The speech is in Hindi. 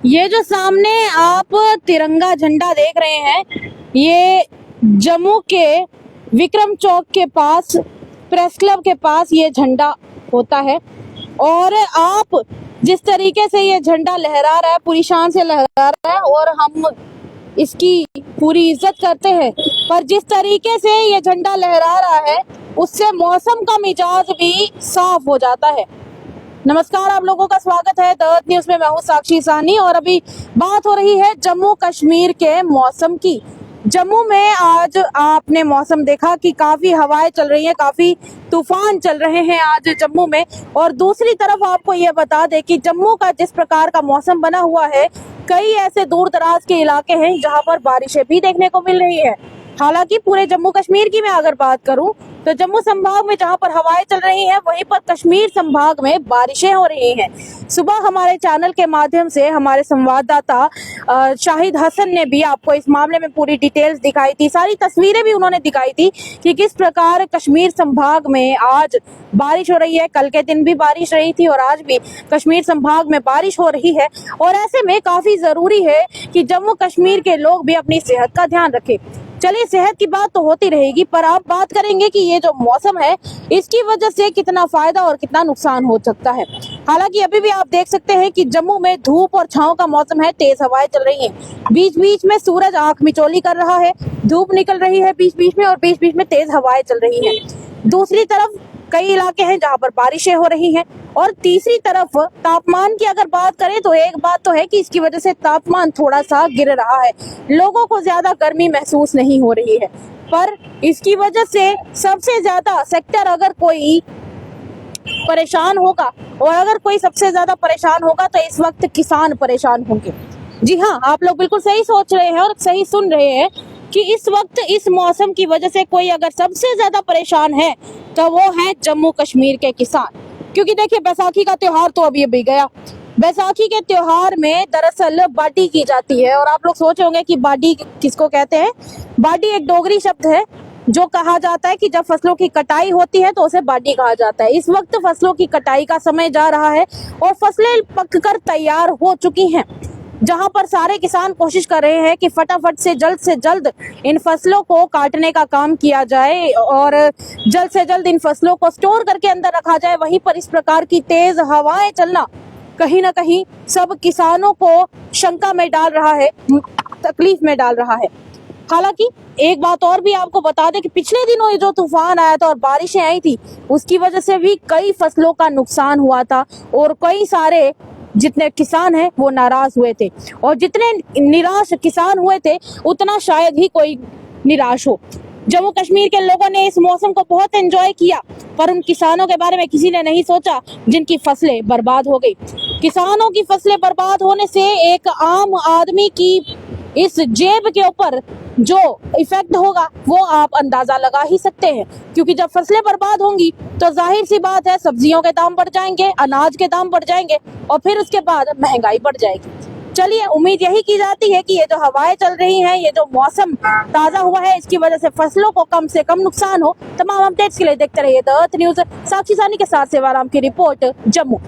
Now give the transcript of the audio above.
ये जो सामने आप तिरंगा झंडा देख रहे हैं, ये जम्मू के विक्रम चौक के पास प्रेस क्लब के पास ये झंडा होता है। और आप जिस तरीके से ये झंडा लहरा रहा है, पूरी शान से लहरा रहा है और हम इसकी पूरी इज्जत करते हैं, पर जिस तरीके से ये झंडा लहरा रहा है उससे मौसम का मिजाज भी साफ हो जाता है। नमस्कार, आप लोगों का स्वागत है द अर्थ न्यूज में। मैं हूं साक्षी साहनी और अभी बात हो रही है जम्मू कश्मीर के मौसम की। जम्मू में आज आपने मौसम देखा कि काफी हवाएं चल रही हैं, काफी तूफान चल रहे हैं आज जम्मू में। और दूसरी तरफ आपको ये बता दें कि जम्मू का जिस प्रकार का मौसम बना हुआ है, कई ऐसे दूर दराज के इलाके हैं जहां पर बारिशें भी देखने को मिल रही है। हालांकि पूरे जम्मू कश्मीर की मैं अगर बात करूं तो जम्मू संभाग में जहां पर हवाएं चल रही हैं, वहीं पर कश्मीर संभाग में बारिशें हो रही हैं। सुबह हमारे चैनल के माध्यम से हमारे संवाददाता शाहिद हसन ने भी आपको इस मामले में पूरी डिटेल्स दिखाई थी, सारी तस्वीरें भी उन्होंने दिखाई थी कि किस प्रकार कश्मीर संभाग में आज बारिश हो रही है। कल के दिन भी बारिश रही थी और आज भी कश्मीर संभाग में बारिश हो रही है। और ऐसे में काफी जरूरी है कि जम्मू कश्मीर के लोग भी अपनी सेहत का ध्यान रखें। चलिए, सेहत की बात तो होती रहेगी, पर आप बात करेंगे कि ये जो मौसम है इसकी वजह से कितना फायदा और कितना नुकसान हो सकता है। हालांकि अभी भी आप देख सकते हैं कि जम्मू में धूप और छांव का मौसम है, तेज हवाएं चल रही हैं। बीच बीच में सूरज आंख मिचौली कर रहा है, धूप निकल रही है बीच बीच में और बीच बीच में तेज हवाएं चल रही हैं। दूसरी तरफ कई इलाके हैं जहां पर बारिशें हो रही हैं। और तीसरी तरफ तापमान की अगर बात करें तो एक बात तो है कि इसकी वजह से तापमान थोड़ा सा गिर रहा है, लोगों को ज्यादा गर्मी महसूस नहीं हो रही है। पर इसकी वजह से सबसे ज्यादा सेक्टर अगर कोई परेशान होगा, और अगर कोई सबसे ज्यादा परेशान होगा तो इस वक्त किसान परेशान होंगे। जी हाँ, आप लोग बिल्कुल सही सोच रहे हैं और सही सुन रहे हैं कि इस वक्त इस मौसम की वजह से कोई अगर सबसे ज्यादा परेशान है तो वो है जम्मू कश्मीर के किसान। क्योंकि देखिए, बैसाखी का त्योहार तो अभी गया। बैसाखी के त्योहार में दरअसल बाडी की जाती है। और आप लोग सोच होंगे कि बाडी किसको कहते हैं। बाडी एक डोगरी शब्द है जो कहा जाता है कि जब फसलों की कटाई होती है तो उसे बाडी कहा जाता है। इस वक्त फसलों की कटाई का समय जा रहा है और फसलें पककर तैयार हो चुकी हैं, जहां पर सारे किसान कोशिश कर रहे हैं कि फटाफट से जल्द इन फसलों को काटने का काम किया जाए और जल्द से जल्द इन फसलों को स्टोर करके अंदर रखा जाए। वहीं पर इस प्रकार की तेज हवाएं चलना कहीं ना कहीं सब किसानों को शंका में डाल रहा है, तकलीफ में डाल रहा है। हालांकि एक बात और भी आपको बता दें कि पिछले दिनों ये जो तूफान आया था और बारिशें आई थी, उसकी वजह से भी कई फसलों का नुकसान हुआ था और कई सारे जितने किसान हैं वो नाराज हुए थे। और जितने निराश किसान हुए थे उतना शायद ही कोई निराश हो। जम्मू कश्मीर के लोगों ने इस मौसम को बहुत एंजॉय किया, पर उन किसानों के बारे में किसी ने नहीं सोचा जिनकी फसलें बर्बाद हो गई। किसानों की फसलें बर्बाद होने से एक आम आदमी की इस जेब के ऊपर जो इफेक्ट होगा वो आप अंदाजा लगा ही सकते हैं। क्योंकि जब फसलें बर्बाद होंगी तो जाहिर सी बात है सब्जियों के दाम बढ़ जाएंगे, अनाज के दाम बढ़ जाएंगे और फिर उसके बाद महंगाई बढ़ जाएगी। चलिए, उम्मीद यही की जाती है कि ये जो हवाएं चल रही हैं, ये जो मौसम ताजा हुआ है, इसकी वजह से फसलों को कम से कम नुकसान हो। तमाम अपडेट्स के लिए देखते रहिए द अर्थ न्यूज। साक्षी साहनी के साथ सेवाराम की रिपोर्ट, जम्मू।